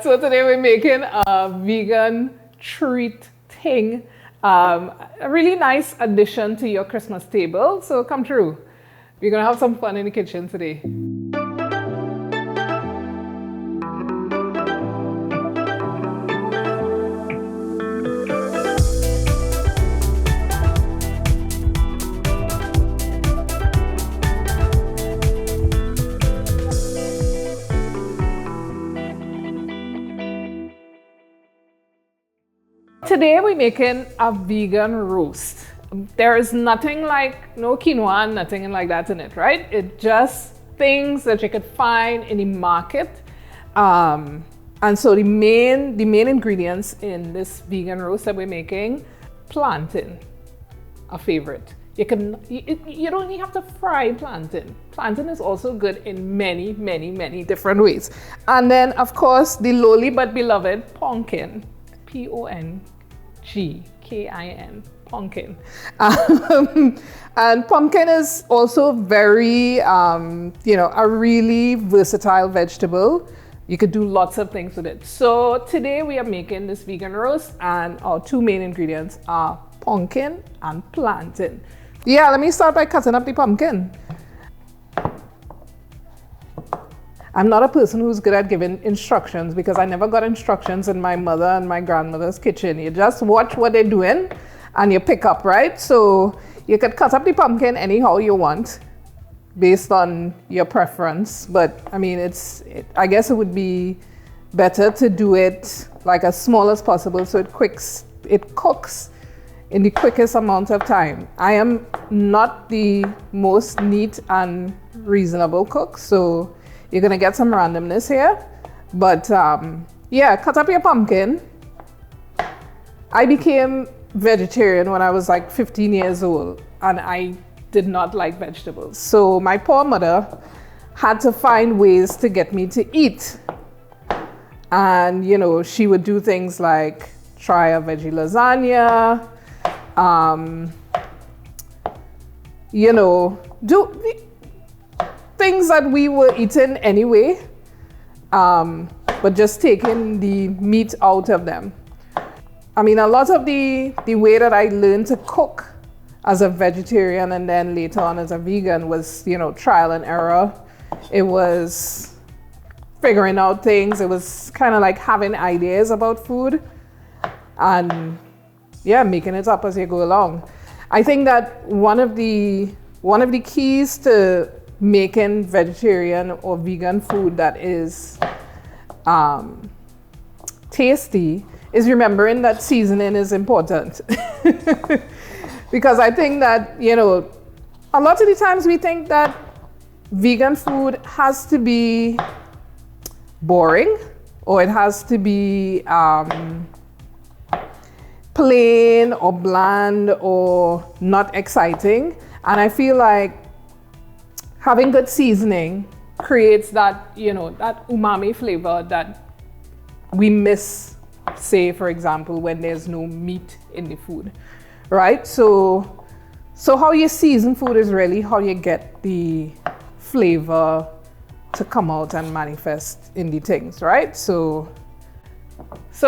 So today we're making a vegan treat thing. A really nice addition to your Christmas table. So come through. We're gonna have some fun in the kitchen today. Today we're making a vegan roast. There is nothing like, no quinoa, nothing like that in it, right? It's just things that you could find in the market. And so the main ingredients in this vegan roast that we're making, plantain, a favorite. You don't even have to fry plantain. Plantain is also good in many, many, many different ways. And then of course, the lowly but beloved pumpkin. P-O-N-G-K-I-N, pumpkin. And pumpkin is also very, a really versatile vegetable. You could do lots of things with it. So today we are making this vegan roast and our two main ingredients are pumpkin and plantain. Yeah, let me start by cutting up the pumpkin. I'm not a person who's good at giving instructions because I never got instructions in my mother and my grandmother's kitchen. You just watch what they're doing and you pick up, right? So you could cut up the pumpkin anyhow you want based on your preference. But I mean, I guess it would be better to do it like as small as possible so it cooks in the quickest amount of time. I am not the most neat and reasonable cook, so you're gonna get some randomness here, but yeah, cut up your pumpkin. I became vegetarian when I was like 15 years old and I did not like vegetables. So my poor mother had to find ways to get me to eat. And she would do things like try a veggie lasagna, do things that we were eating anyway, but just taking the meat out of them. I mean, a lot of the way that I learned to cook as a vegetarian and then later on as a vegan was, trial and error. It was figuring out things. It was kind of like having ideas about food and yeah, making it up as you go along. I think that one of the keys to making vegetarian or vegan food that is tasty is remembering that seasoning is important. Because I think that, a lot of the times we think that vegan food has to be boring or it has to be plain or bland or not exciting. And I feel like having good seasoning creates that, that umami flavor that we miss, say, for example, when there's no meat in the food, right? So how you season food is really how you get the flavor to come out and manifest in the things, right? So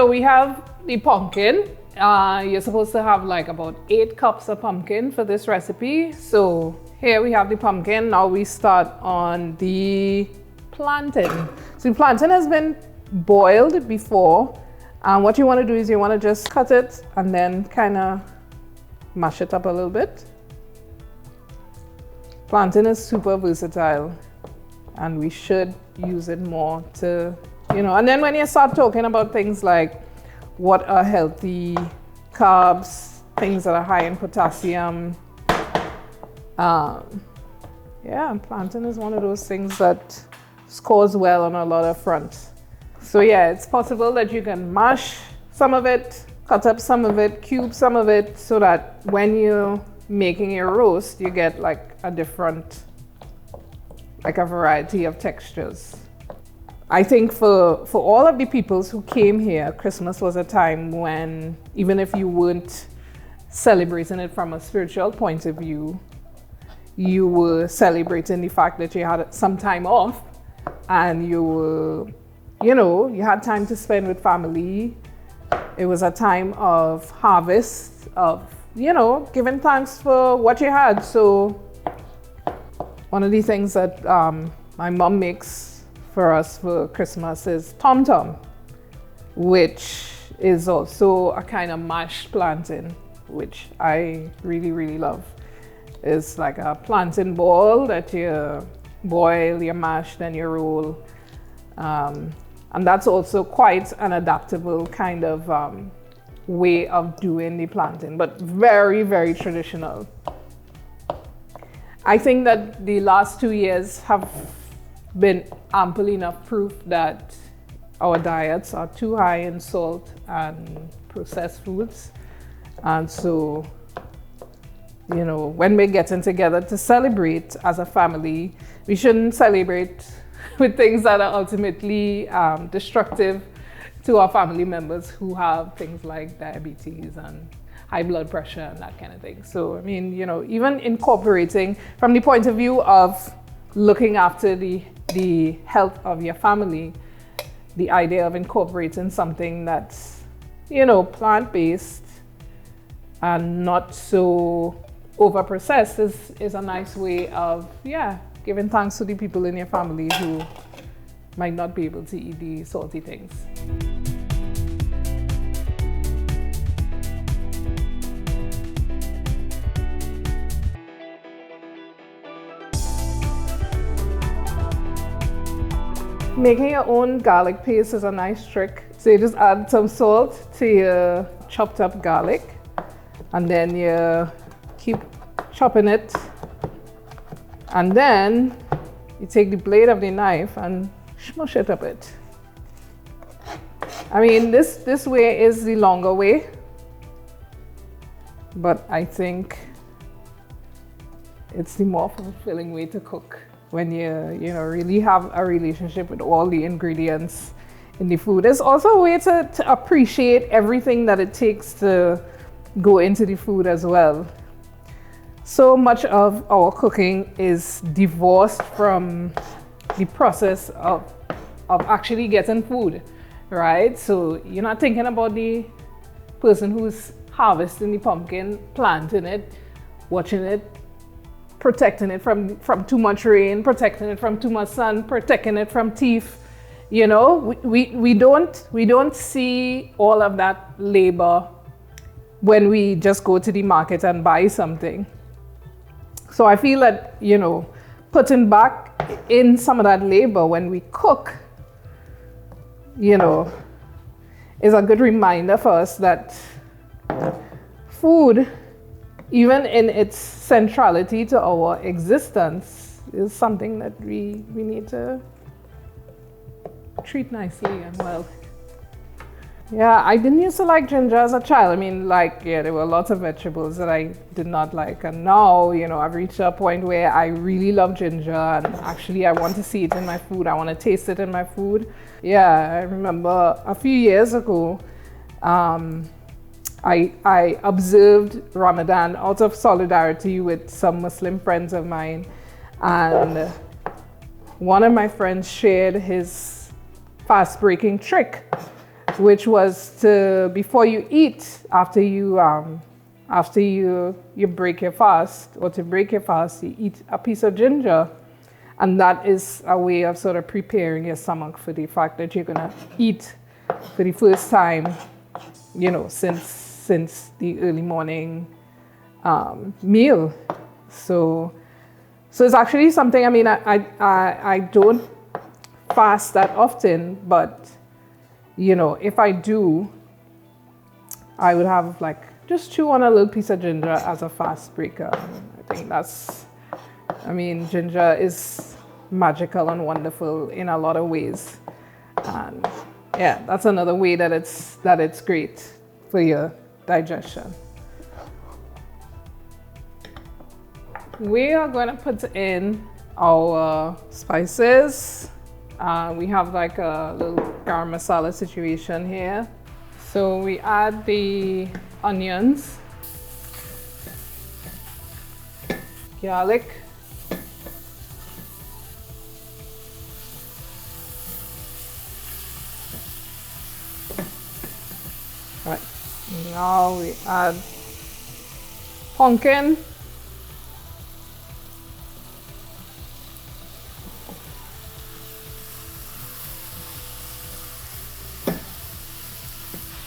we have the pumpkin. You're supposed to have like about 8 cups of pumpkin for this recipe. So here we have the pumpkin. Now we start on the plantain. So the plantain has been boiled before. And what you want to do is you want to just cut it and then kind of mash it up a little bit. Plantain is super versatile and we should use it more to, and then when you start talking about things like what are healthy carbs, things that are high in potassium, yeah, plantain is one of those things that scores well on a lot of fronts. So yeah, it's possible that you can mash some of it, cut up some of it, cube some of it, so that when you're making your roast, you get like a variety of textures. I think for all of the peoples who came here, Christmas was a time when, even if you weren't celebrating it from a spiritual point of view, you were celebrating the fact that you had some time off and you were you had time to spend with family. It was a time of harvest, of, giving thanks for what you had. So one of the things that my mom makes for us for Christmas is tom tom, which is also a kind of mashed plantain, which I really, really love. It's like a plantain ball that you boil, you mash, then you roll. And that's also quite an adaptable kind of way of doing the plantain, but very, very traditional. I think that the last 2 years have been ample enough proof that our diets are too high in salt and processed foods. And so, when we're getting together to celebrate as a family, we shouldn't celebrate with things that are ultimately destructive to our family members who have things like diabetes and high blood pressure and that kind of thing. So, I mean, even incorporating from the point of view of looking after the health of your family, the idea of incorporating something that's, plant-based and not so over-processed is a nice way of, giving thanks to the people in your family who might not be able to eat the salty things. Making your own garlic paste is a nice trick. So you just add some salt to your chopped up garlic, and then you keep chopping it, and then you take the blade of the knife and smush it a bit. I mean, this way is the longer way, but I think it's the more fulfilling way to cook when you really have a relationship with all the ingredients in the food. It's also a way to appreciate everything that it takes to go into the food as well. So much of our cooking is divorced from the process of actually getting food, right? So you're not thinking about the person who's harvesting the pumpkin, planting it, watching it, protecting it from too much rain, protecting it from too much sun, protecting it from thief. We don't see all of that labor when we just go to the market and buy something. So I feel that, putting back in some of that labor when we cook, is a good reminder for us that food, even in its centrality to our existence, is something that we need to treat nicely and well. Yeah, I didn't used to like ginger as a child. I mean, there were lots of vegetables that I did not like. And now, I've reached a point where I really love ginger, and actually I want to see it in my food. I want to taste it in my food. Yeah, I remember a few years ago, I observed Ramadan out of solidarity with some Muslim friends of mine, and one of my friends shared his fast-breaking trick, which was to, before you eat, after you break your fast, or to break your fast, you eat a piece of ginger, and that is a way of sort of preparing your stomach for the fact that you're gonna eat for the first time, since the early morning meal. So it's actually something, I mean, I don't fast that often, but if I do, I would have just chew on a little piece of ginger as a fast breaker. I think ginger is magical and wonderful in a lot of ways. And yeah, that's another way that it's great for your digestion. We are going to put in our spices. We have a little garam masala situation here. So we add the onions, garlic, Right, now we add pumpkin.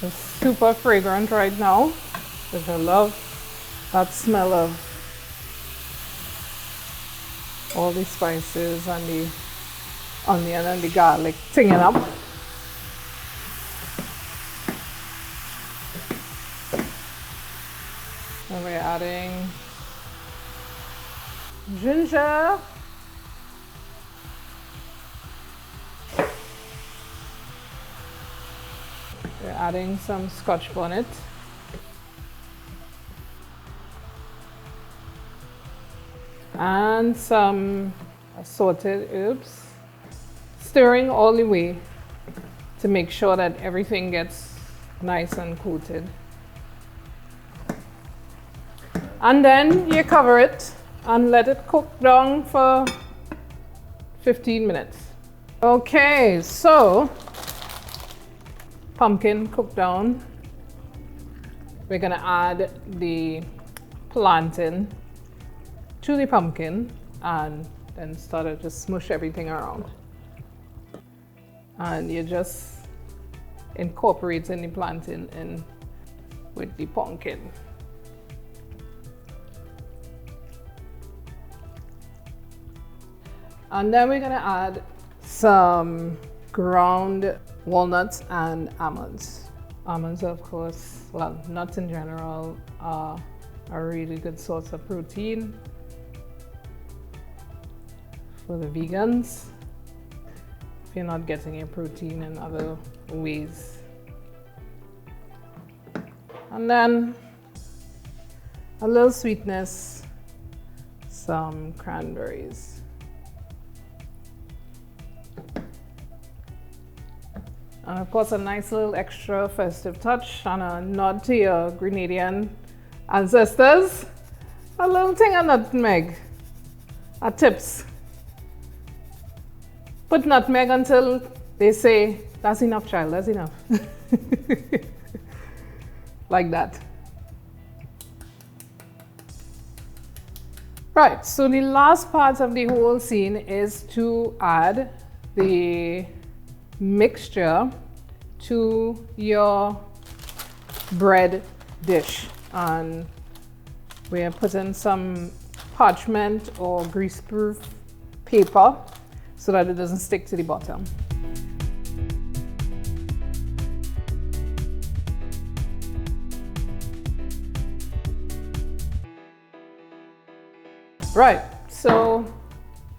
It's super fragrant right now, because I love that smell of all the spices and the onion and the garlic tinging up. And we're adding ginger. We're adding some Scotch bonnet. And some assorted herbs. Stirring all the way to make sure that everything gets nice and coated. And then you cover it and let it cook down for 15 minutes. Okay, so pumpkin cooked down. We're gonna add the plantain to the pumpkin and then start to just smush everything around. And you're just incorporating the plantain in with the pumpkin. And then we're gonna add some ground walnuts and almonds. Almonds, of course, well, nuts in general are a really good source of protein for the vegans if you're not getting your protein in other ways. And then a little sweetness, some cranberries. And of course, a nice little extra festive touch and a nod to your Grenadian ancestors. A little thing of nutmeg, a tips. Put nutmeg until they say, that's enough, child, that's enough. Like that. Right, so the last part of the whole scene is to add the mixture to your bread dish. And we're putting some parchment or grease-proof paper so that it doesn't stick to the bottom. Right, so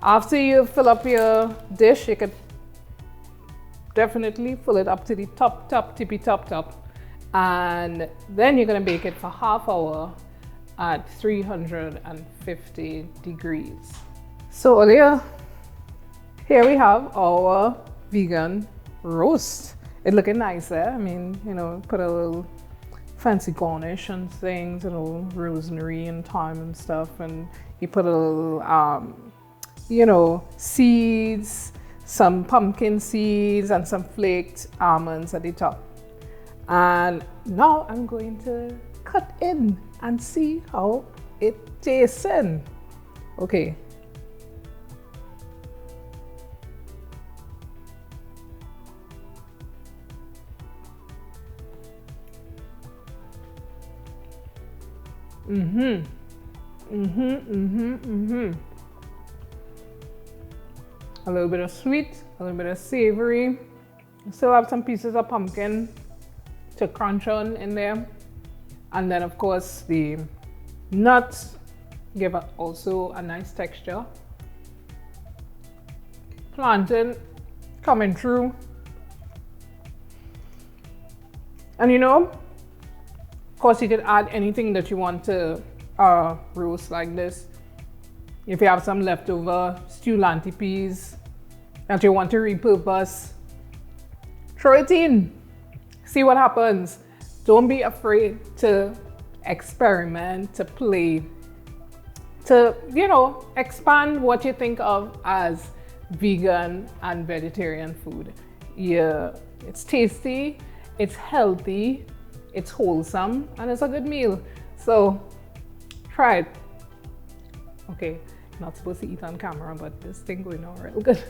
after you fill up your dish, you could definitely fill it up to the tippy top. And then you're gonna bake it for half hour at 350 degrees. So earlier, here we have our vegan roast. It looking nice there. I mean, you know, put a little fancy garnish and things, a little rosemary and thyme and stuff. And you put a little, you know, seeds, some pumpkin seeds and some flaked almonds at the top. And now I'm going to cut in and see how it tastes in. Okay. A little bit of sweet, a little bit of savory. Still have some pieces of pumpkin to crunch on in there. And then of course the nuts give also a nice texture. Plantain coming through. And you know, of course you could add anything that you want to roast like this. If you have some leftover stew lanty peas that you want to repurpose, throw it in. See what happens. Don't be afraid to experiment, to play, to, you know, expand what you think of as vegan and vegetarian food. Yeah, it's tasty, it's healthy, it's wholesome, and it's a good meal. So try it. Okay, not supposed to eat on camera, but this thing going on real good.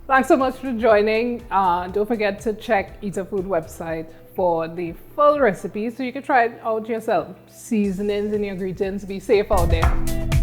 Thanks so much for joining. Don't forget to check eatahfood website for the full recipe so you can try it out yourself. Seasonings in your greetings. Be safe out there.